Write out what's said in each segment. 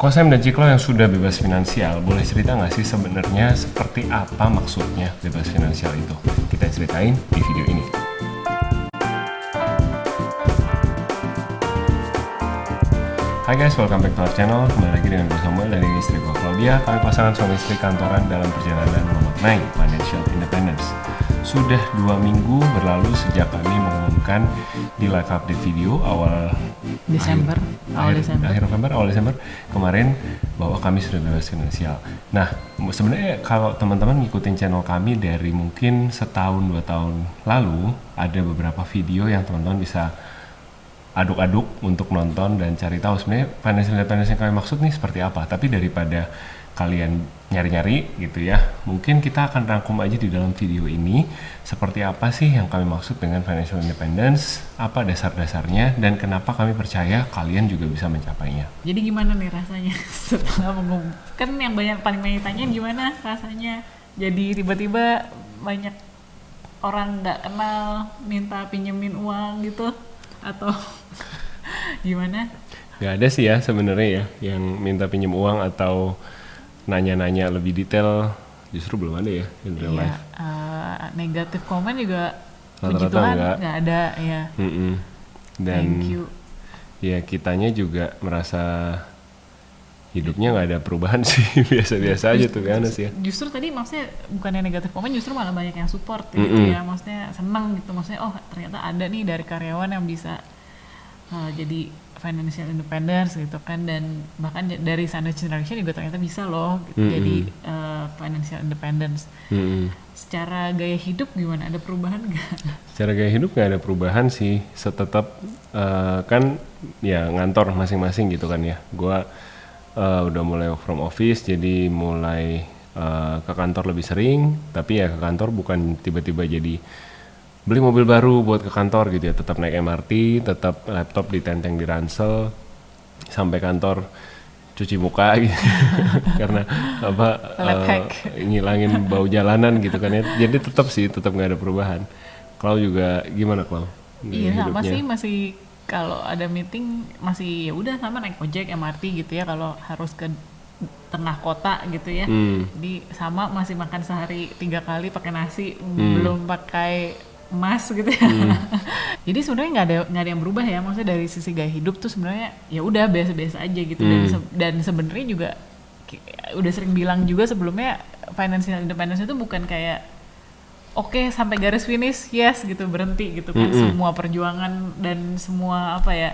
Kosem dan Ciklo yang sudah bebas finansial, boleh cerita nggak sih sebenarnya seperti apa maksudnya bebas finansial itu? Kita ceritain di video ini. Hai guys, welcome back to our channel. Kembali lagi dengan gue Samuel dan ini istri gue Claudia. Kami pasangan suami istri kantoran dalam perjalanan memaknai financial independence. Sudah 2 minggu berlalu sejak kami mengumumkan di live update video awal Desember kemarin bahwa kami sudah bebas finansial. Nah, sebenarnya kalau teman-teman ngikutin channel kami dari mungkin setahun 2 tahun lalu, ada beberapa video yang teman-teman bisa aduk-aduk untuk nonton dan cari tahu sebenarnya financial independence yang kami maksud nih seperti apa. Tapi daripada kalian nyari-nyari gitu ya, mungkin kita akan rangkum aja di dalam video ini seperti apa sih yang kami maksud dengan financial independence, apa dasar-dasarnya, dan kenapa kami percaya kalian juga bisa mencapainya. Jadi gimana nih rasanya setelah mengumumkan? Kan yang paling banyak tanya gimana rasanya jadi tiba-tiba banyak orang nggak kenal minta pinjemin uang gitu atau gimana? Gak ada sih ya sebenarnya ya yang minta pinjem uang atau nanya-nanya lebih detail, justru belum ada ya in real life. Negatif komen juga Rata-rata puji Tuhan nggak ada ya. Dan thank you. Ya kitanya juga merasa hidupnya nggak ada perubahan sih, biasa-biasa aja tuh kan sih ya. Justru tadi maksudnya bukannya negatif komen, justru malah banyak yang support gitu ya, maksudnya seneng gitu, maksudnya oh ternyata ada nih dari karyawan yang bisa jadi financial independence gitu kan, dan bahkan dari sandwich generation juga ternyata bisa loh gitu, jadi financial independence. Secara gaya hidup gimana, ada perubahan nggak? Secara gaya hidup nggak ada perubahan sih, tetap kan ya ngantor masing-masing gitu kan ya. Gua udah mulai work from office, jadi mulai ke kantor lebih sering, tapi ya ke kantor bukan tiba-tiba jadi beli mobil baru buat ke kantor gitu ya, tetap naik MRT, tetap laptop ditenteng di ransel sampai kantor, cuci muka gitu karena ngilangin bau jalanan gitu kan ya. Jadi tetap nggak ada perubahan. Kalau juga gimana Klau? Iya sama sih, masih kalau ada meeting masih ya udah sama naik ojek MRT gitu ya, kalau harus ke tengah kota gitu ya. Jadi sama, masih makan sehari 3 kali pakai nasi, belum pakai emas gitu ya. Jadi sebenarnya nggak ada yang berubah ya, maksudnya dari sisi gaya hidup tuh sebenarnya ya udah biasa-biasa aja gitu. Dan sebenarnya juga udah sering bilang juga sebelumnya, financial independence itu bukan kayak oke, sampai garis finish yes gitu berhenti gitu kan. Semua perjuangan dan semua apa ya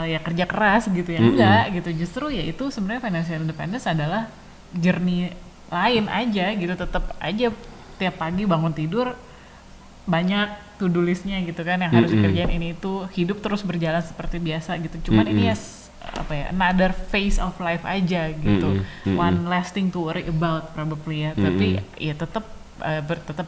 ya kerja keras gitu ya, enggak gitu. Justru ya itu sebenarnya financial independence adalah journey lain aja gitu. Tetap aja tiap pagi bangun tidur banyak to-do listnya gitu kan, yang harus dikerjain ini itu, hidup terus berjalan seperti biasa gitu. Cuman ini ya apa ya, another phase of life aja gitu. One last thing to worry about probably ya. Tapi ya tetap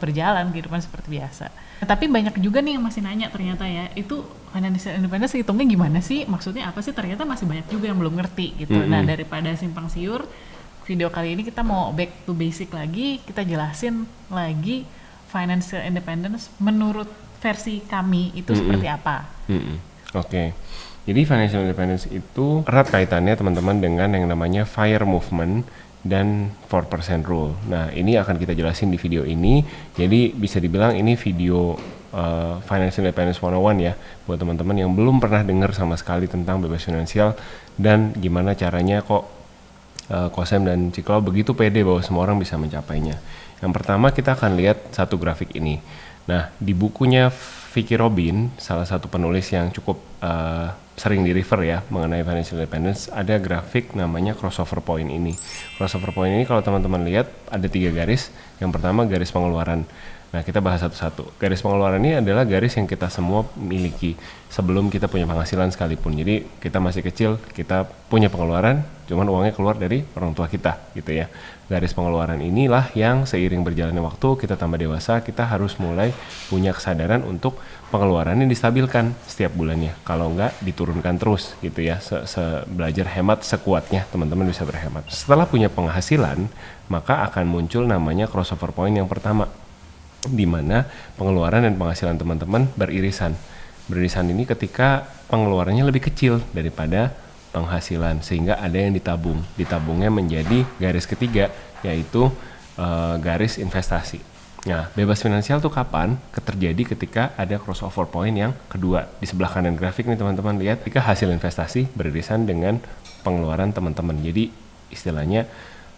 berjalan kehidupan seperti biasa. Tapi banyak juga nih yang masih nanya ternyata ya, itu financial independence hitungnya gimana sih? Maksudnya apa sih? Ternyata masih banyak juga yang belum ngerti gitu. Nah, daripada simpang siur, video kali ini kita mau back to basic lagi, kita jelasin lagi financial independence menurut versi kami itu seperti apa. Oke. Jadi financial independence itu erat kaitannya teman-teman dengan yang namanya FIRE movement dan 4% rule. Nah, ini akan kita jelasin di video ini. Jadi bisa dibilang ini video Financial Independence 101 ya, buat teman-teman yang belum pernah dengar sama sekali tentang bebas finansial dan gimana caranya kok Kosem dan Ciklo begitu pede bahwa semua orang bisa mencapainya. Yang pertama kita akan lihat satu grafik ini. Nah, di bukunya Vicki Robin, salah satu penulis yang cukup sering di refer ya mengenai financial independence, ada grafik namanya crossover point ini. Crossover point ini kalau teman-teman lihat ada 3 garis. Yang pertama garis pengeluaran. Nah, kita bahas satu-satu. Garis pengeluaran ini adalah garis yang kita semua miliki sebelum kita punya penghasilan sekalipun. Jadi kita masih kecil, kita punya pengeluaran, cuman uangnya keluar dari orang tua kita gitu ya. Garis pengeluaran inilah yang seiring berjalannya waktu, kita tambah dewasa, kita harus mulai punya kesadaran untuk pengeluarannya distabilkan setiap bulannya. Kalau enggak, diturunkan terus gitu ya. Belajar hemat sekuatnya, teman-teman bisa berhemat. Setelah punya penghasilan, maka akan muncul namanya crossover point yang pertama, di mana pengeluaran dan penghasilan teman-teman beririsan. Beririsan ini ketika pengeluarannya lebih kecil daripada penghasilan, sehingga ada yang ditabung. Ditabungnya menjadi garis ketiga, yaitu garis investasi. Nah, bebas finansial tuh kapan? Terjadi ketika ada crossover point yang kedua. Di sebelah kanan grafik nih teman-teman lihat, ketika hasil investasi beririsan dengan pengeluaran teman-teman. Jadi istilahnya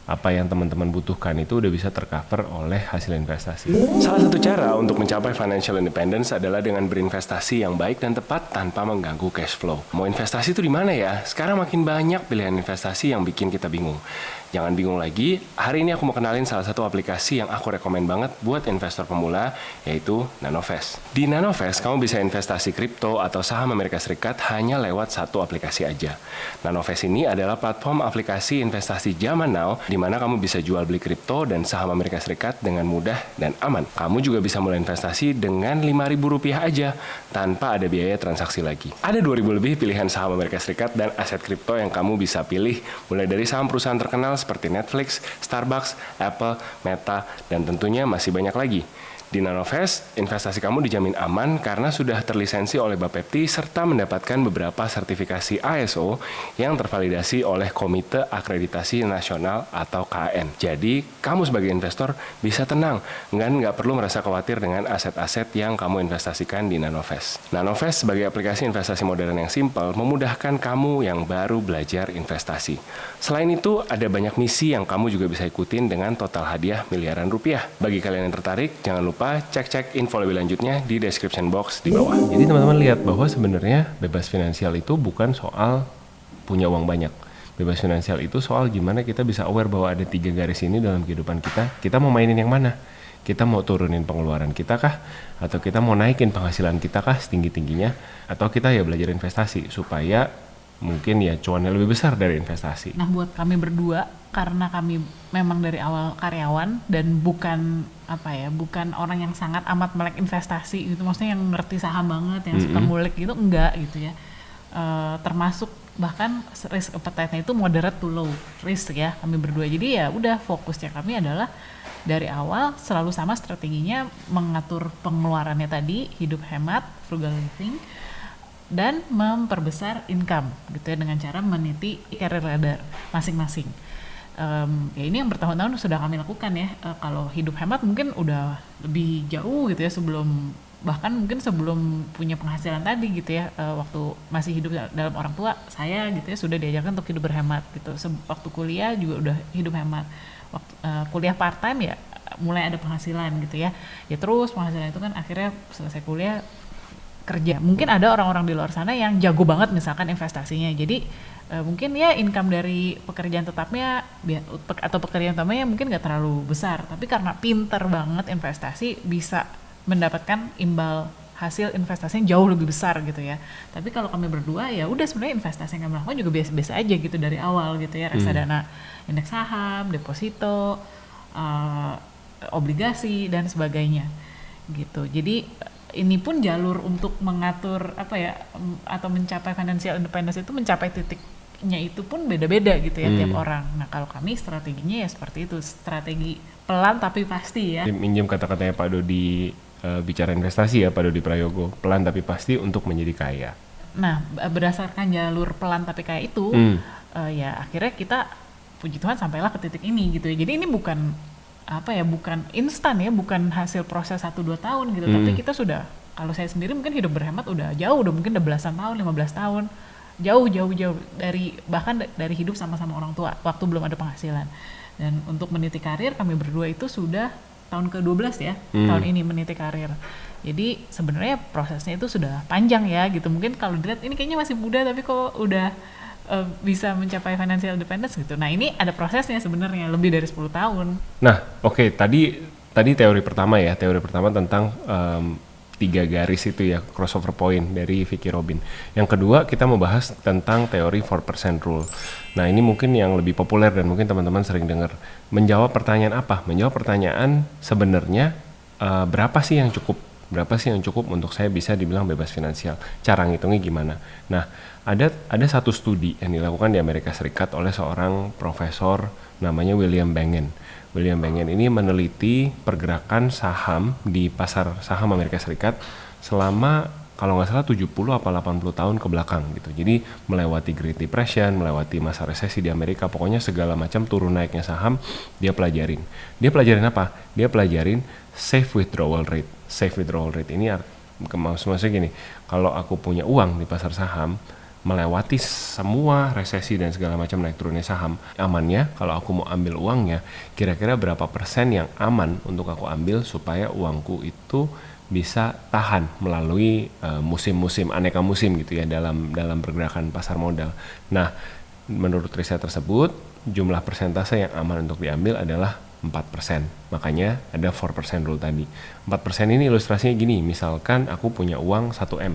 apa yang teman-teman butuhkan itu udah bisa tercover oleh hasil investasi. Salah satu cara untuk mencapai financial independence adalah dengan berinvestasi yang baik dan tepat tanpa mengganggu cash flow. Mau investasi itu di mana ya? Sekarang makin banyak pilihan investasi yang bikin kita bingung. Jangan bingung lagi, hari ini aku mau kenalin salah satu aplikasi yang aku rekomen banget buat investor pemula, yaitu Nanovest. Di Nanovest, kamu bisa investasi kripto atau saham Amerika Serikat hanya lewat satu aplikasi aja. Nanovest ini adalah platform aplikasi investasi zaman now, di mana kamu bisa jual beli kripto dan saham Amerika Serikat dengan mudah dan aman. Kamu juga bisa mulai investasi dengan Rp5.000 aja, tanpa ada biaya transaksi lagi. Ada 2.000 lebih pilihan saham Amerika Serikat dan aset kripto yang kamu bisa pilih, mulai dari saham perusahaan terkenal seperti Netflix, Starbucks, Apple, Meta, dan tentunya masih banyak lagi. Di Nanovest, investasi kamu dijamin aman karena sudah terlisensi oleh Bapepti serta mendapatkan beberapa sertifikasi ISO yang tervalidasi oleh Komite Akreditasi Nasional atau KAN. Jadi, kamu sebagai investor bisa tenang, nggak perlu merasa khawatir dengan aset-aset yang kamu investasikan di Nanovest. Nanovest sebagai aplikasi investasi modern yang simpel memudahkan kamu yang baru belajar investasi. Selain itu, ada banyak misi yang kamu juga bisa ikutin dengan total hadiah miliaran rupiah. Bagi kalian yang tertarik, jangan lupa cek info lebih lanjutnya di description box di bawah. Jadi teman-teman lihat bahwa sebenarnya bebas finansial itu bukan soal punya uang banyak. Bebas finansial itu soal gimana kita bisa aware bahwa ada 3 garis ini dalam kehidupan kita. Kita mau mainin yang mana? Kita mau turunin pengeluaran kita kah? Atau kita mau naikin penghasilan kita kah setinggi-tingginya? Atau kita ya belajar investasi supaya mungkin ya cuannya lebih besar dari investasi. Nah, buat kami berdua, karena kami memang dari awal karyawan dan bukan bukan orang yang sangat amat melek investasi gitu, maksudnya yang ngerti saham banget, yang suka ngulik gitu, enggak gitu ya. Termasuk bahkan risk appetite-nya itu moderate to low risk ya kami berdua. Jadi ya udah, fokusnya kami adalah dari awal selalu sama strateginya, mengatur pengeluarannya tadi, hidup hemat, frugal living, dan memperbesar income gitu ya dengan cara meniti career ladder masing-masing. Ya ini yang bertahun-tahun sudah kami lakukan ya. Kalau hidup hemat mungkin udah lebih jauh gitu ya, bahkan mungkin sebelum punya penghasilan tadi gitu ya, waktu masih hidup dalam orang tua saya gitu ya sudah diajarkan untuk hidup berhemat gitu. Waktu kuliah juga udah hidup hemat. Waktu kuliah part time ya mulai ada penghasilan gitu ya. Ya terus penghasilan itu kan akhirnya selesai kuliah kerja. Mungkin ada orang-orang di luar sana yang jago banget misalkan investasinya. Jadi mungkin ya income dari pekerjaan tetapnya atau pekerjaan utamanya mungkin nggak terlalu besar, tapi karena pinter banget investasi bisa mendapatkan imbal hasil investasinya jauh lebih besar gitu ya. Tapi kalau kami berdua ya udah, sebenarnya investasi yang kami lakukan juga biasa-biasa aja gitu dari awal gitu ya, reksadana indeks saham, deposito, obligasi dan sebagainya gitu. Jadi ini pun jalur untuk mengatur atau mencapai financial independence itu, mencapai titiknya itu pun beda-beda gitu ya tiap orang. Nah kalau kami strateginya ya seperti itu, strategi pelan tapi pasti ya. Minjem kata-katanya Pak Dodi bicara investasi ya, Pak Dodi Prayogo, pelan tapi pasti untuk menjadi kaya. Nah berdasarkan jalur pelan tapi kaya itu ya akhirnya kita puji Tuhan sampailah ke titik ini gitu ya. Jadi ini bukan bukan instan ya, bukan hasil proses 1-2 tahun gitu, tapi kita sudah, kalau saya sendiri mungkin hidup berhemat udah mungkin udah belasan tahun, 15 tahun, jauh bahkan dari hidup sama-sama orang tua waktu belum ada penghasilan. Dan untuk meniti karir, kami berdua itu sudah tahun ke-12 ya, tahun ini meniti karir. Jadi sebenarnya prosesnya itu sudah panjang ya gitu. Mungkin kalau dilihat ini kayaknya masih muda tapi kok udah bisa mencapai financial independence gitu. Nah ini ada prosesnya sebenarnya lebih dari 10 tahun. Nah oke, tadi teori pertama ya, tentang 3 garis itu ya, crossover point dari Vicki Robin. Yang kedua kita mau bahas tentang teori 4% rule. Nah ini mungkin yang lebih populer dan mungkin teman-teman sering dengar. Menjawab pertanyaan apa? Menjawab pertanyaan sebenarnya berapa sih yang cukup untuk saya bisa dibilang bebas finansial? Cara ngitungnya gimana? Nah ada satu studi yang dilakukan di Amerika Serikat oleh seorang profesor namanya William Bengen. William Bengen ini meneliti pergerakan saham di pasar saham Amerika Serikat selama kalau nggak salah 70 apa 80 tahun ke belakang gitu. Jadi melewati Great Depression, melewati masa resesi di Amerika, pokoknya segala macam turun naiknya saham dia pelajarin. Dia pelajarin apa? Dia pelajarin safe withdrawal rate. Safe withdrawal rate ini maksudnya gini, kalau aku punya uang di pasar saham, melewati semua resesi dan segala macam naik turunnya saham, amannya kalau aku mau ambil uangnya, kira-kira berapa persen yang aman untuk aku ambil supaya uangku itu bisa tahan melalui musim-musim, aneka musim gitu ya dalam pergerakan pasar modal. Nah, menurut riset tersebut, jumlah persentase yang aman untuk diambil adalah 4%. Makanya ada 4% rule tadi. 4% ini ilustrasinya gini, misalkan aku punya uang 1M.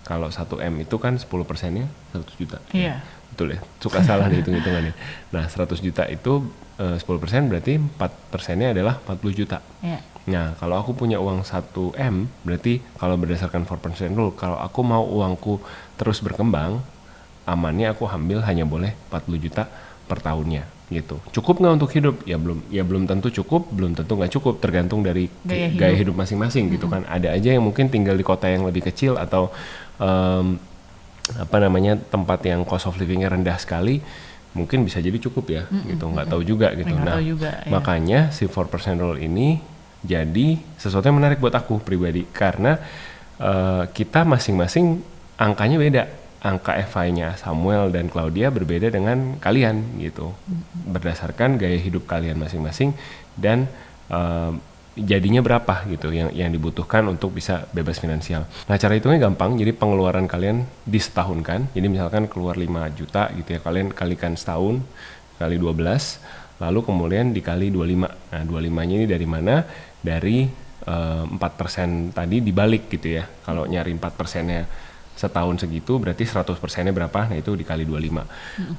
Kalau 1M itu kan 10%-nya 100 juta. Iya. Betul ya, suka salah nih hitung-hitungannya. Nah, 100 juta itu 10% berarti 4%-nya adalah 40 juta. Iya. Nah, kalau aku punya uang 1M, berarti kalau berdasarkan 4% rule, kalau aku mau uangku terus berkembang, amannya aku ambil hanya boleh 40 juta per tahunnya gitu. Cukup nggak untuk hidup? Ya belum tentu cukup, belum tentu nggak cukup, tergantung dari gaya hidup masing-masing gitu kan. Ada aja yang mungkin tinggal di kota yang lebih kecil atau tempat yang cost of livingnya rendah sekali, mungkin bisa jadi cukup ya gitu, nggak tahu juga gitu. Nah, makanya si 4% rule ini jadi sesuatu yang menarik buat aku pribadi karena kita masing-masing angkanya beda. Angka FI-nya Samuel dan Claudia berbeda dengan kalian gitu, berdasarkan gaya hidup kalian masing-masing dan jadinya berapa gitu yang dibutuhkan untuk bisa bebas finansial. Nah, cara hitungnya gampang. Jadi pengeluaran kalian disetahunkan. Jadi misalkan keluar 5 juta gitu ya, kalian kalikan setahun kali 12, lalu kemudian dikali 25. Nah, 25-nya ini dari mana? Dari 4% tadi dibalik gitu ya. Kalau nyari 4%-nya setahun segitu berarti 100%-nya berapa? Nah, itu dikali 25.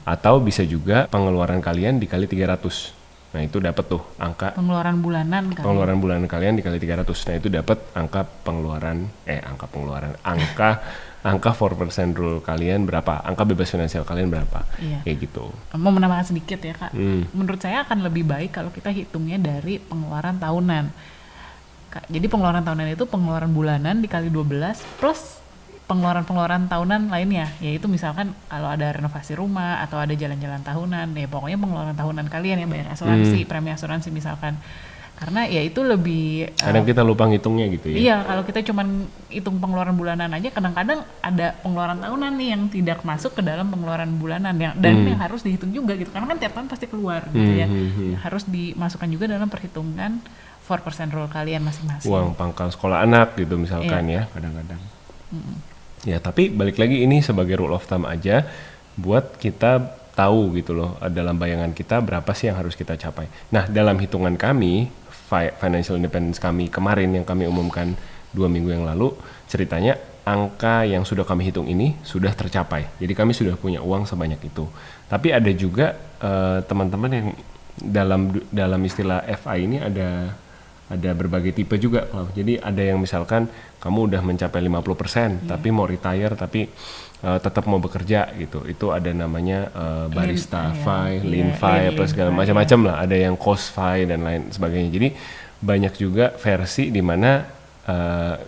Atau bisa juga pengeluaran kalian dikali 300. Nah, itu dapat tuh angka pengeluaran bulanan kan. Pengeluaran bulanan kalian dikali 300. Nah, itu dapat angka 4% rule kalian berapa? Angka bebas finansial kalian berapa? Iya. Kayak gitu. Mau menambahkan sedikit ya, Kak. Menurut saya akan lebih baik kalau kita hitungnya dari pengeluaran tahunan. Jadi pengeluaran tahunan itu pengeluaran bulanan dikali 12 plus pengeluaran tahunan lainnya, yaitu misalkan kalau ada renovasi rumah atau ada jalan-jalan tahunan, ya pokoknya pengeluaran tahunan kalian yang bayar asuransi, premi asuransi misalkan. Karena ya itu lebih kadang kita lupa ngitungnya gitu ya. Iya, kalau kita cuman hitung pengeluaran bulanan aja, kadang-kadang ada pengeluaran tahunan nih yang tidak masuk ke dalam pengeluaran bulanan yang yang harus dihitung juga gitu. Karena kan tiap tahun pasti keluar gitu ya. Harus dimasukkan juga dalam perhitungan 4% rule kalian masing-masing. Uang pangkal sekolah anak gitu misalkan ya, kadang-kadang. Ya, tapi balik lagi ini sebagai rule of thumb aja buat kita tahu gitu loh, dalam bayangan kita berapa sih yang harus kita capai. Nah, dalam hitungan kami, financial independence kami kemarin yang kami umumkan 2 minggu yang lalu, ceritanya angka yang sudah kami hitung ini sudah tercapai. Jadi kami sudah punya uang sebanyak itu. Tapi ada juga teman-teman yang dalam istilah FI ini ada berbagai tipe juga. Jadi ada yang misalkan kamu udah mencapai 50% tapi mau retire tapi tetap mau bekerja gitu. Itu ada namanya barista FI, lean FI, apa segala macam-macam lah. Ada yang cost FI dan lain sebagainya. Jadi banyak juga versi di mana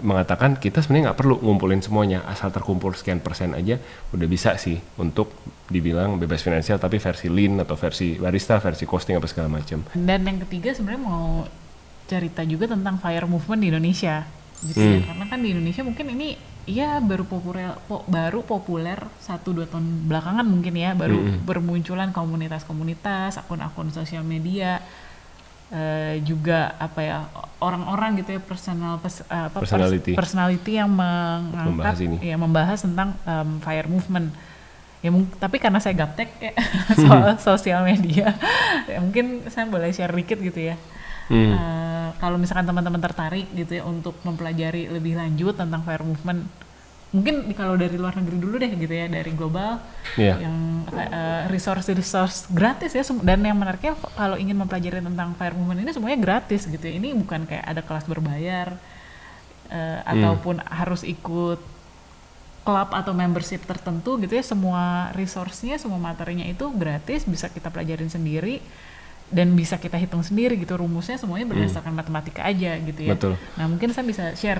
mengatakan kita sebenarnya nggak perlu ngumpulin semuanya, asal terkumpul sekian persen aja udah bisa sih untuk dibilang bebas finansial, tapi versi lean atau versi barista, versi costing apa segala macam. Dan yang ketiga sebenarnya mau cerita juga tentang FIRE movement di Indonesia gitu ya, karena kan di Indonesia mungkin ini ya baru populer 1-2 tahun belakangan mungkin ya, baru bermunculan komunitas-komunitas, akun-akun sosial media, juga apa ya, orang-orang gitu ya, personality yang mengangkat membahas tentang FIRE movement ya. Tapi karena saya gaptek ya soal sosial media ya, mungkin saya boleh share dikit gitu ya. Kalau misalkan teman-teman tertarik gitu ya untuk mempelajari lebih lanjut tentang FIRE movement, mungkin kalau dari luar negeri dulu deh gitu ya, dari global yang resource gratis ya. Dan yang menariknya kalau ingin mempelajari tentang FIRE movement ini semuanya gratis gitu ya. Ini bukan kayak ada kelas berbayar ataupun harus ikut klub atau membership tertentu gitu ya. Semua resource-nya, semua materinya itu gratis, bisa kita pelajarin sendiri. dan bisa kita hitung sendiri gitu, rumusnya semuanya berdasarkan matematika aja gitu ya. Betul. Nah mungkin saya bisa share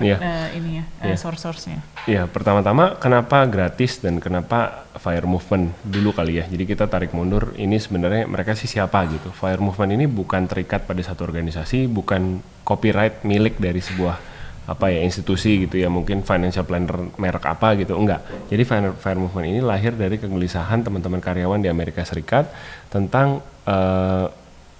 ini ya source-source-nya. Ya, pertama-tama kenapa gratis dan kenapa Fire Movement dulu kali ya. Jadi kita tarik mundur, ini sebenarnya mereka sih siapa gitu. Fire Movement ini bukan terikat pada satu organisasi, bukan copyright milik dari sebuah institusi gitu ya, mungkin financial planner merek apa gitu, enggak. Jadi Fire Movement ini lahir dari kegelisahan teman-teman karyawan di Amerika Serikat tentang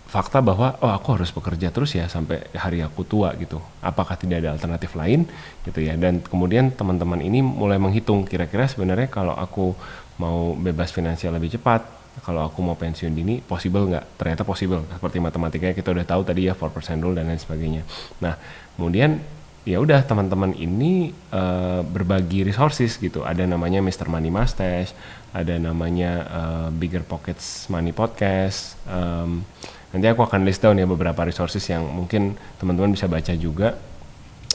fakta bahwa aku harus bekerja terus ya sampai hari aku tua gitu. Apakah tidak ada alternatif lain gitu ya. Dan kemudian teman-teman ini mulai menghitung kira-kira sebenarnya kalau aku mau bebas finansial lebih cepat, kalau aku mau pensiun dini possible nggak? Ternyata possible. Seperti matematikanya kita udah tahu tadi ya 4% rule dan lain sebagainya. Nah, kemudian ya udah teman-teman ini berbagi resources gitu. Ada namanya Mr. Money Mustache, ada namanya Bigger Pockets Money Podcast. Nanti aku akan list down ya beberapa resources yang mungkin teman-teman bisa baca juga.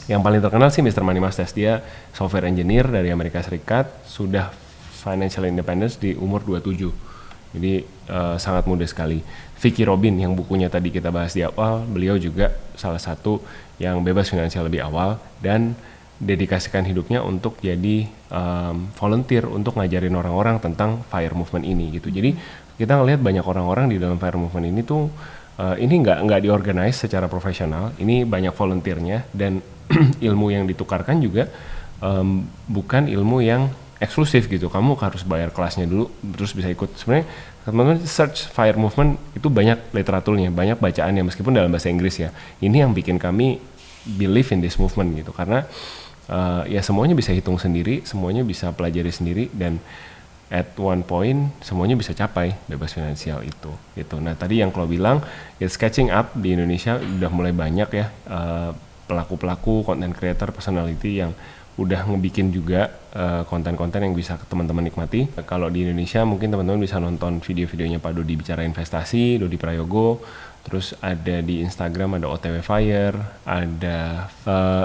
Yang paling terkenal sih Mr. Money Mustache, dia software engineer dari Amerika Serikat, sudah financial independence di umur 27. Jadi sangat muda sekali. Vicky Robin yang bukunya tadi kita bahas di awal, beliau juga salah satu yang bebas finansial lebih awal dan dedikasikan hidupnya untuk jadi volunteer untuk ngajarin orang-orang tentang Fire Movement ini gitu. Jadi kita ngelihat banyak orang-orang di dalam Fire Movement ini tuh ini nggak diorganize secara profesional, ini banyak volunteernya dan ilmu yang ditukarkan juga bukan ilmu yang eksklusif gitu. Kamu harus bayar kelasnya dulu terus bisa ikut. Sebenarnya teman-teman search Fire Movement itu banyak literaturnya, banyak bacaannya meskipun dalam bahasa Inggris ya. Ini yang bikin kami believe in this movement gitu karena ya semuanya bisa hitung sendiri, semuanya bisa pelajari sendiri dan at one point semuanya bisa capai bebas finansial itu gitu. Nah tadi yang Chloe bilang it's catching up di Indonesia udah mulai banyak ya pelaku-pelaku content creator personality yang udah ngebikin juga konten-konten yang bisa teman-teman nikmati. Kalau di Indonesia mungkin teman-teman bisa nonton video-videonya Pak Dodi Bicara Investasi, Dodi Prayogo, terus ada di Instagram ada OTW Fire, ada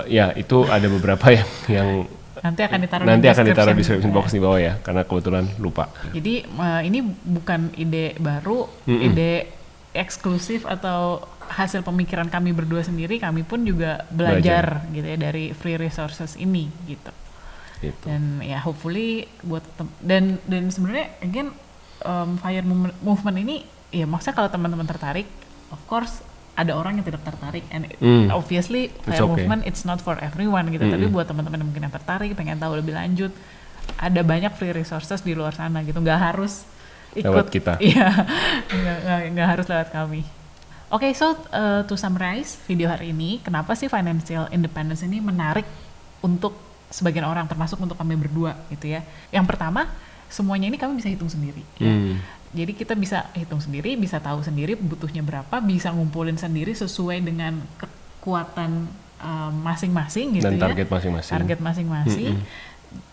ya itu ada beberapa yang nanti akan ditaruh di description box di bawah ya, karena kebetulan lupa. Jadi ini bukan ide baru, ide eksklusif atau hasil pemikiran kami berdua sendiri, kami pun juga belajar gitu ya dari free resources ini gitu. Dan ya hopefully buat dan sebenarnya again Fire Movement ini ya maksudnya kalau teman-teman tertarik, of course ada orang yang tidak tertarik and obviously Fire Movement it's not for everyone gitu. Tapi buat teman-teman yang mungkin yang tertarik, pengen tahu lebih lanjut, ada banyak free resources di luar sana gitu. Nggak harus ikut lewat kita. Iya, nggak harus lewat kami. Oke, so to summarize video hari ini, kenapa sih financial independence ini menarik untuk sebagian orang, termasuk untuk kami berdua gitu ya. Yang pertama, semuanya ini kami bisa hitung sendiri. Ya. Jadi kita bisa hitung sendiri, bisa tahu sendiri butuhnya berapa, bisa ngumpulin sendiri sesuai dengan kekuatan masing-masing gitu. Dan ya. Target masing-masing.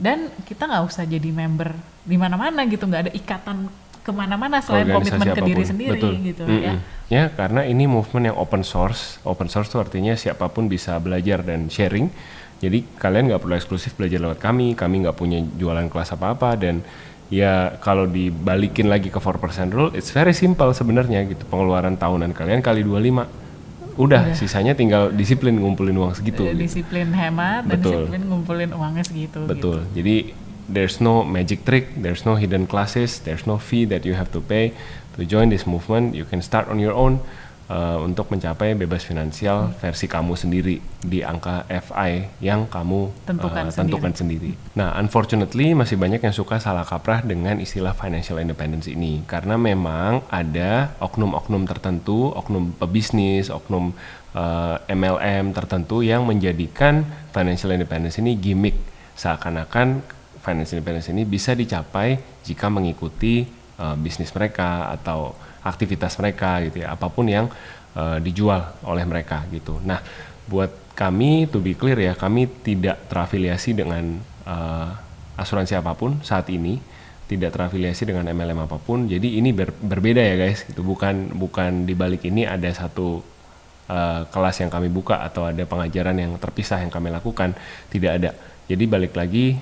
Dan kita nggak usah jadi member di mana-mana gitu, nggak ada ikatan kemana-mana selain komitmen ke diri sendiri. Betul. Gitu ya. Ya, karena ini movement yang open source. Open source itu artinya siapapun bisa belajar dan sharing. Jadi kalian nggak perlu eksklusif belajar lewat kami nggak punya jualan kelas apa-apa, dan ya kalau dibalikin lagi ke 4% rule, it's very simple sebenarnya gitu. Pengeluaran tahunan kalian kali 25. Udah, sisanya tinggal disiplin ngumpulin uang segitu. Disiplin hemat dan disiplin ngumpulin uangnya segitu. Betul. Gitu. Jadi there's no magic trick, there's no hidden classes, there's no fee that you have to pay to join this movement. You can start on your own untuk mencapai bebas finansial versi kamu sendiri di angka FI yang kamu tentukan sendiri. Nah, unfortunately masih banyak yang suka salah kaprah dengan istilah financial independence ini karena memang ada oknum-oknum tertentu, oknum pebisnis, oknum MLM tertentu yang menjadikan financial independence ini gimmick, seakan-akan financial independence ini bisa dicapai jika mengikuti bisnis mereka atau aktivitas mereka gitu ya, apapun yang dijual oleh mereka gitu. Nah, buat kami to be clear ya, kami tidak terafiliasi dengan asuransi apapun saat ini, tidak terafiliasi dengan MLM apapun. Jadi ini berbeda ya guys, gitu. Bukan di balik ini ada satu kelas yang kami buka atau ada pengajaran yang terpisah yang kami lakukan, tidak ada. Jadi balik lagi,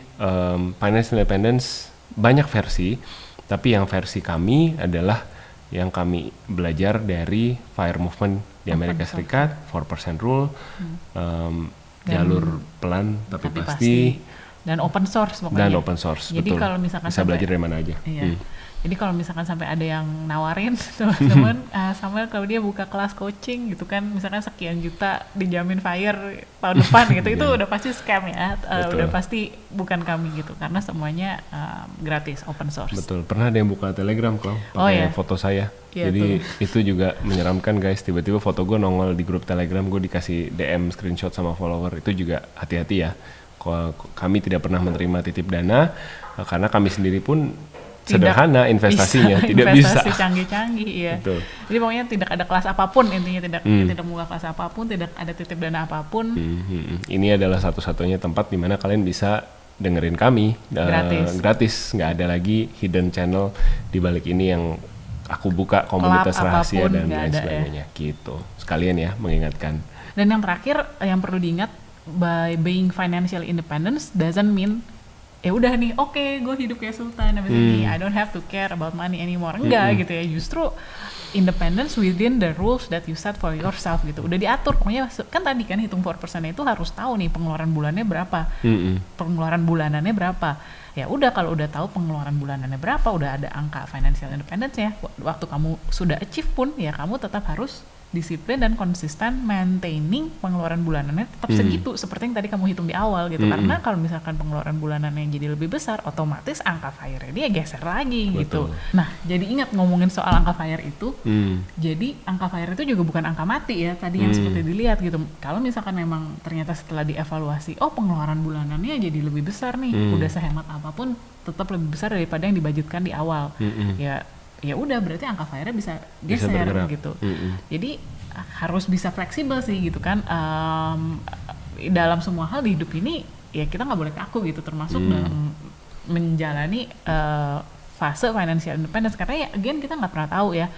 financial independence banyak versi, tapi yang versi kami adalah yang kami belajar dari FIRE movement di Amerika Serikat, 4% rule, jalur pelan tapi pasti. Dan open source pokoknya. Dan open source, jadi betul. Kalau misalkan bisa belajar dari mana aja. Iya. Jadi kalau misalkan sampai ada yang nawarin teman-teman, Samuel kalau dia buka kelas coaching gitu kan, misalkan sekian juta dijamin FIRE tahun depan gitu, itu udah pasti scam ya, udah pasti bukan kami gitu, karena semuanya gratis, open source. Betul. Pernah ada yang buka Telegram kok, pakai foto saya. Ya, jadi itu juga menyeramkan guys, tiba-tiba foto gue nongol di grup Telegram, gue dikasih DM screenshot sama follower, itu juga hati-hati ya. Kami tidak pernah menerima titip dana, karena kami sendiri pun sederhana investasinya, tidak bisa. Investasi canggih-canggih, ya. Betul. Jadi pokoknya tidak ada kelas apapun, intinya tidak buka kelas apapun, tidak ada titip dana apapun. Ini adalah satu-satunya tempat di mana kalian bisa dengerin kami gratis. Nggak ada lagi hidden channel di balik ini yang aku buka komunitas rahasia dan lain sebagainya. Gitu. Sekalian ya mengingatkan. Dan yang terakhir yang perlu diingat, by being financially independent doesn't mean udah nih, oke, gue hidup kayak sultan, I don't have to care about money anymore. Enggak gitu ya, justru independence within the rules that you set for yourself gitu. Udah diatur, pokoknya kan tadi kan hitung 4% itu harus tahu nih pengeluaran bulannya berapa, pengeluaran bulanannya berapa. Ya udah, kalau udah tahu pengeluaran bulanannya berapa, udah ada angka financial independence ya, waktu kamu sudah achieve pun ya kamu tetap harus disiplin dan konsisten maintaining pengeluaran bulanannya tetap segitu seperti yang tadi kamu hitung di awal gitu. Karena kalau misalkan pengeluaran bulanannya jadi lebih besar, otomatis angka FIRE dia geser lagi. Betul. Gitu. Nah, jadi ingat ngomongin soal angka FIRE itu, jadi angka FIRE itu juga bukan angka mati ya tadi yang seperti dilihat gitu. Kalau misalkan memang ternyata setelah dievaluasi, pengeluaran bulanannya jadi lebih besar nih, udah sehemat apapun tetap lebih besar daripada yang dibudgetkan di awal. Ya udah, berarti angka FIRE bisa geser gitu. Jadi harus bisa fleksibel sih gitu kan. Dalam semua hal di hidup ini ya kita nggak boleh kaku gitu, termasuk dalam menjalani fase financial independence, karena ya again kita nggak pernah tahu ya,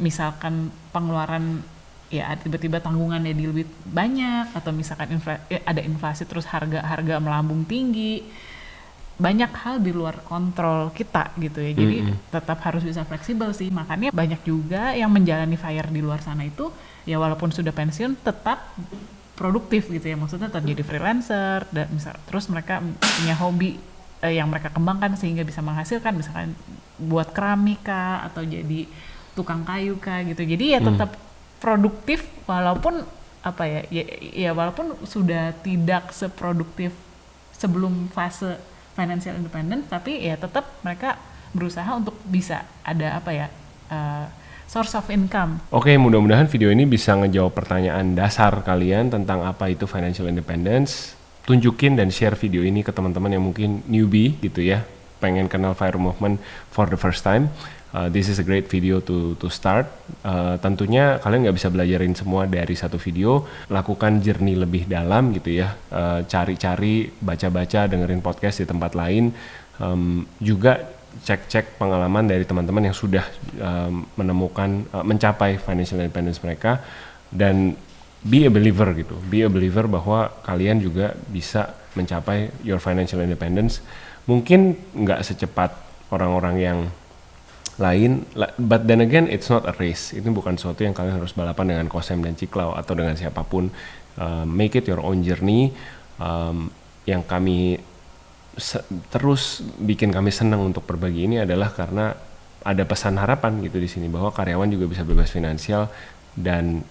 misalkan pengeluaran ya tiba-tiba tanggungannya di lebih banyak, atau misalkan ada inflasi terus harga melambung tinggi. Banyak hal di luar kontrol kita gitu ya, jadi tetap harus bisa fleksibel sih. Makanya banyak juga yang menjalani FIRE di luar sana itu ya walaupun sudah pensiun tetap produktif gitu ya, maksudnya tetap jadi freelancer dan terus mereka punya hobi yang mereka kembangkan sehingga bisa menghasilkan, misalkan buat keramik kah, atau jadi tukang kayu kah gitu. Jadi ya tetap produktif walaupun walaupun sudah tidak seproduktif sebelum fase financial independent, tapi ya tetap mereka berusaha untuk bisa ada source of income. Oke, mudah-mudahan video ini bisa ngejawab pertanyaan dasar kalian tentang apa itu financial independence. Tunjukin dan share video ini ke teman-teman yang mungkin newbie gitu ya, pengen kenal FIRE movement for the first time. This is a great video to start. Tentunya kalian nggak bisa belajarin semua dari satu video. Lakukan journey lebih dalam gitu ya. Cari-cari, baca-baca, dengerin podcast di tempat lain. Juga cek-cek pengalaman dari teman-teman yang sudah mencapai financial independence mereka. Dan be a believer gitu. Be a believer bahwa kalian juga bisa mencapai your financial independence. Mungkin nggak secepat orang-orang yang lain, but then again it's not a race. Itu bukan sesuatu yang kalian harus balapan dengan Kosem dan Ciklau atau dengan siapapun. Make it your own journey. Yang kami terus bikin kami senang untuk berbagi ini adalah karena ada pesan harapan gitu di sini, bahwa karyawan juga bisa bebas finansial dan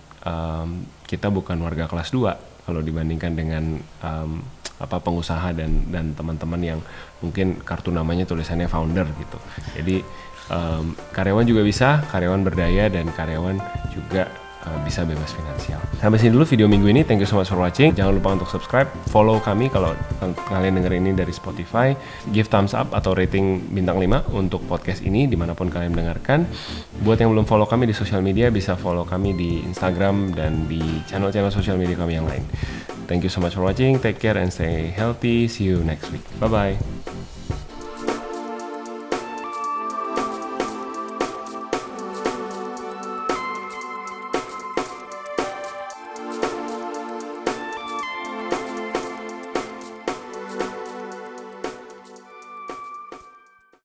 kita bukan warga kelas 2 kalau dibandingkan dengan pengusaha dan teman-teman yang mungkin kartu namanya tulisannya founder gitu. Jadi karyawan juga bisa, karyawan berdaya, dan karyawan juga bisa bebas finansial. Sampai sini dulu video minggu ini. Thank you so much for watching. Jangan lupa untuk subscribe, follow kami kalau kalian denger ini dari Spotify. Give thumbs up atau rating bintang 5 untuk podcast ini dimanapun kalian mendengarkan. Buat yang belum follow kami di sosial media, bisa follow kami di Instagram dan di channel-channel sosial media kami yang lain. Thank you so much for watching. Take care and stay healthy. See you next week. Bye-bye.